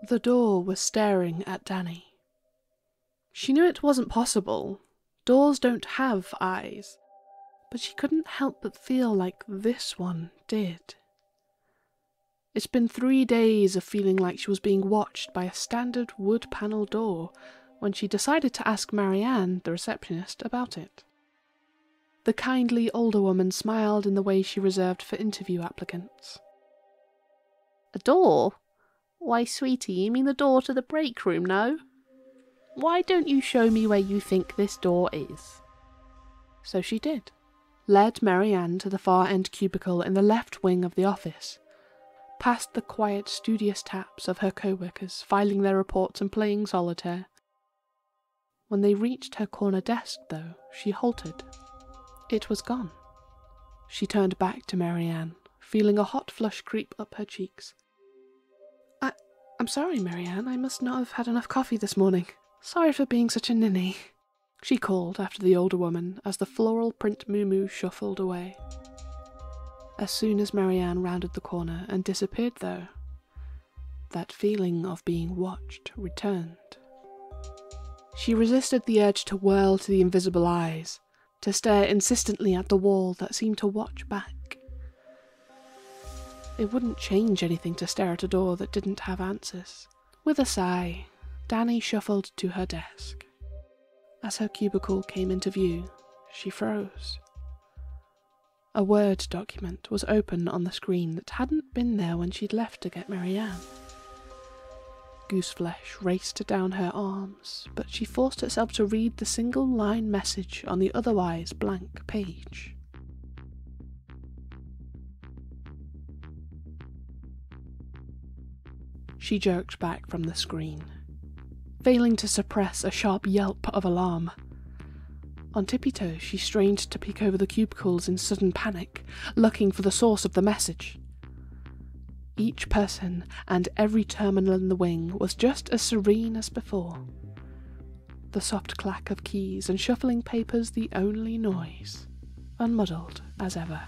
The door was staring at Danny. She knew it wasn't possible. Doors don't have eyes. But she couldn't help but feel like this one did. It's been 3 days of feeling like she was being watched by a standard wood panel door when she decided to ask Marianne, the receptionist, about it. The kindly older woman smiled in the way she reserved for interview applicants. "A door? Why, sweetie, you mean the door to the break room, no? Why don't you show me where you think this door is?" So she did. Led Marianne to the far-end cubicle in the left wing of the office, past the quiet, studious taps of her co-workers filing their reports and playing solitaire. When they reached her corner desk, though, she halted. It was gone. She turned back to Marianne, feeling a hot flush creep up her cheeks. I'm sorry, Marianne, I must not have had enough coffee this morning. Sorry for being such a ninny," she called after the older woman as the floral print muumuu shuffled away. As soon as Marianne rounded the corner and disappeared, though, that feeling of being watched returned. She resisted the urge to whirl to the invisible eyes, to stare insistently at the wall that seemed to watch back. It wouldn't change anything to stare at a door that didn't have answers. With a sigh, Danny shuffled to her desk. As her cubicle came into view, she froze. A Word document was open on the screen that hadn't been there when she'd left to get Marianne. Gooseflesh raced down her arms, but she forced herself to read the single-line message on the otherwise blank page. She jerked back from the screen, failing to suppress a sharp yelp of alarm. On tippy-toes, she strained to peek over the cubicles in sudden panic, looking for the source of the message. Each person and every terminal in the wing was just as serene as before. The soft clack of keys and shuffling papers the only noise, unmuddled as ever.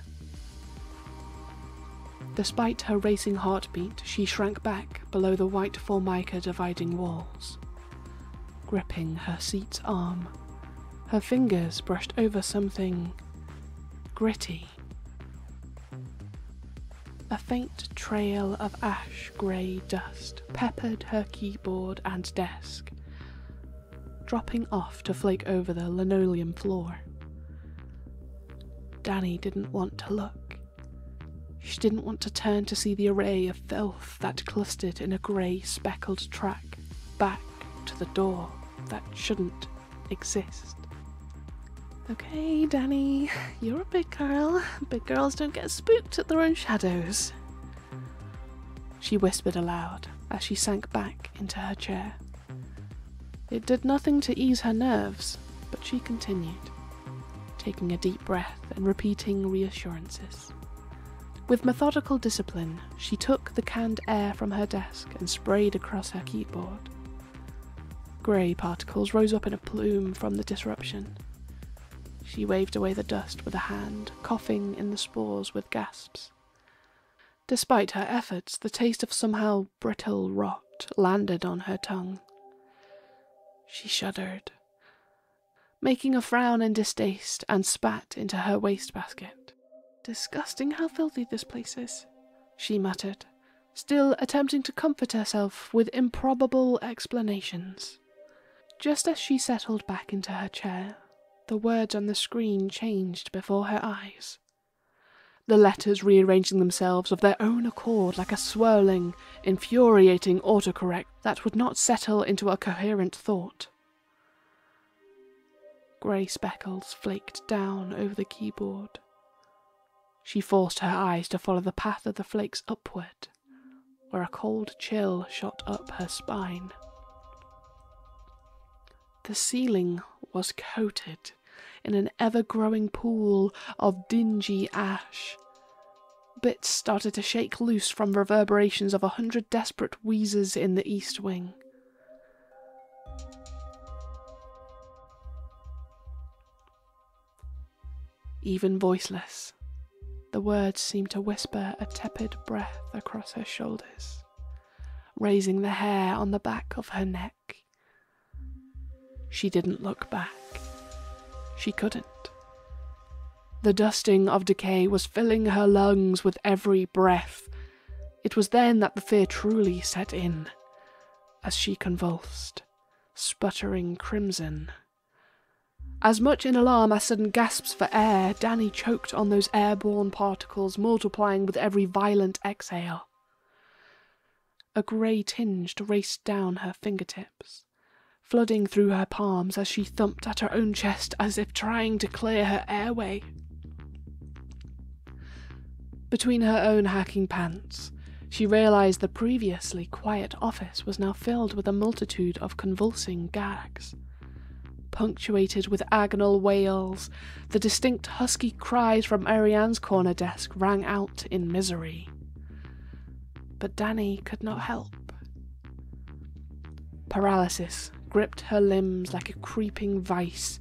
Despite her racing heartbeat, she shrank back below the white formica dividing walls. Gripping her seat's arm, her fingers brushed over something gritty. A faint trail of ash-grey dust peppered her keyboard and desk, dropping off to flake over the linoleum floor. Danny didn't want to look. She didn't want to turn to see the array of filth that clustered in a grey speckled track back to the door that shouldn't exist. "Okay, Danny, you're a big girl. Big girls don't get spooked at their own shadows," she whispered aloud as she sank back into her chair. It did nothing to ease her nerves, but she continued, taking a deep breath and repeating reassurances. With methodical discipline, she took the canned air from her desk and sprayed across her keyboard. Grey particles rose up in a plume from the disruption. She waved away the dust with a hand, coughing in the spores with gasps. Despite her efforts, the taste of somehow brittle rot landed on her tongue. She shuddered, making a frown in distaste, and spat into her wastebasket. "Disgusting how filthy this place is," she muttered, still attempting to comfort herself with improbable explanations. Just as she settled back into her chair, the words on the screen changed before her eyes. The letters rearranging themselves of their own accord like a swirling, infuriating autocorrect that would not settle into a coherent thought. Grey speckles flaked down over the keyboard. She forced her eyes to follow the path of the flakes upward, where a cold chill shot up her spine. The ceiling was coated in an ever-growing pool of dingy ash. Bits started to shake loose from reverberations of 100 desperate wheezes in the east wing. Even voiceless, the words seemed to whisper a tepid breath across her shoulders, raising the hair on the back of her neck. She didn't look back. She couldn't. The dusting of decay was filling her lungs with every breath. It was then that the fear truly set in, as she convulsed, sputtering crimson. As much in alarm as sudden gasps for air, Danny choked on those airborne particles, multiplying with every violent exhale. A grey tinge raced down her fingertips, flooding through her palms as she thumped at her own chest as if trying to clear her airway. Between her own hacking pants, she realised the previously quiet office was now filled with a multitude of convulsing gags. Punctuated with agonal wails, the distinct husky cries from Ariane's corner desk rang out in misery. But Danny could not help. Paralysis gripped her limbs like a creeping vice,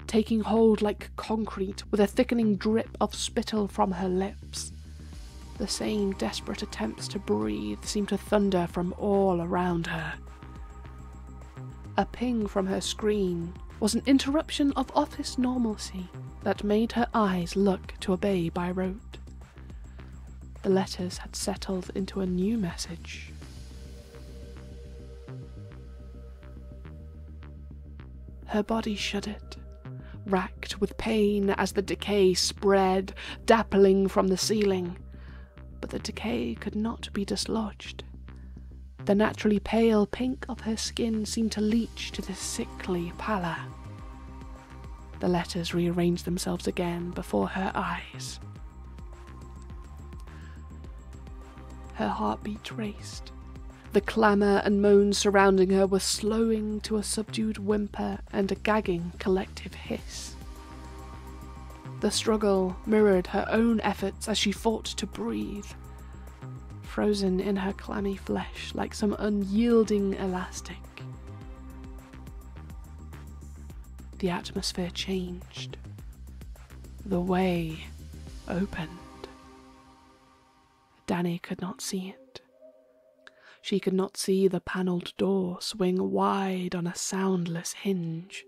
taking hold like concrete with a thickening drip of spittle from her lips. The same desperate attempts to breathe seemed to thunder from all around her. A ping from her screen was an interruption of office normalcy that made her eyes look to obey by rote. The letters had settled into a new message. Her body shuddered, racked with pain as the decay spread, dappling from the ceiling. But the decay could not be dislodged. The naturally pale pink of her skin seemed to leach to the sickly pallor. The letters rearranged themselves again before her eyes. Her heartbeat raced. The clamour and moans surrounding her were slowing to a subdued whimper and a gagging collective hiss. The struggle mirrored her own efforts as she fought to breathe, frozen in her clammy flesh like some unyielding elastic. The atmosphere changed. The way opened. Danny could not see it. She could not see the panelled door swing wide on a soundless hinge.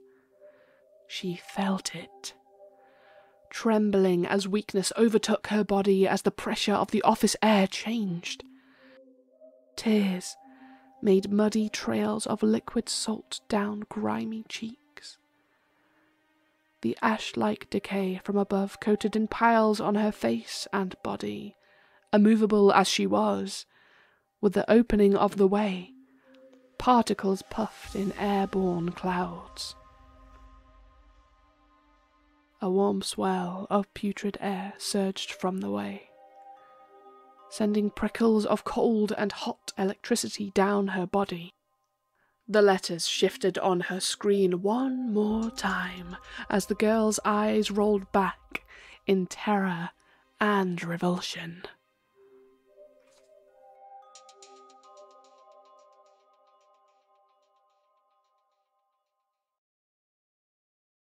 She felt it, trembling as weakness overtook her body as the pressure of the office air changed. Tears made muddy trails of liquid salt down grimy cheeks. The ash-like decay from above coated in piles on her face and body, immovable as she was. With the opening of the way, particles puffed in airborne clouds. A warm swell of putrid air surged from the way, sending prickles of cold and hot electricity down her body. The letters shifted on her screen one more time as the girl's eyes rolled back in terror and revulsion.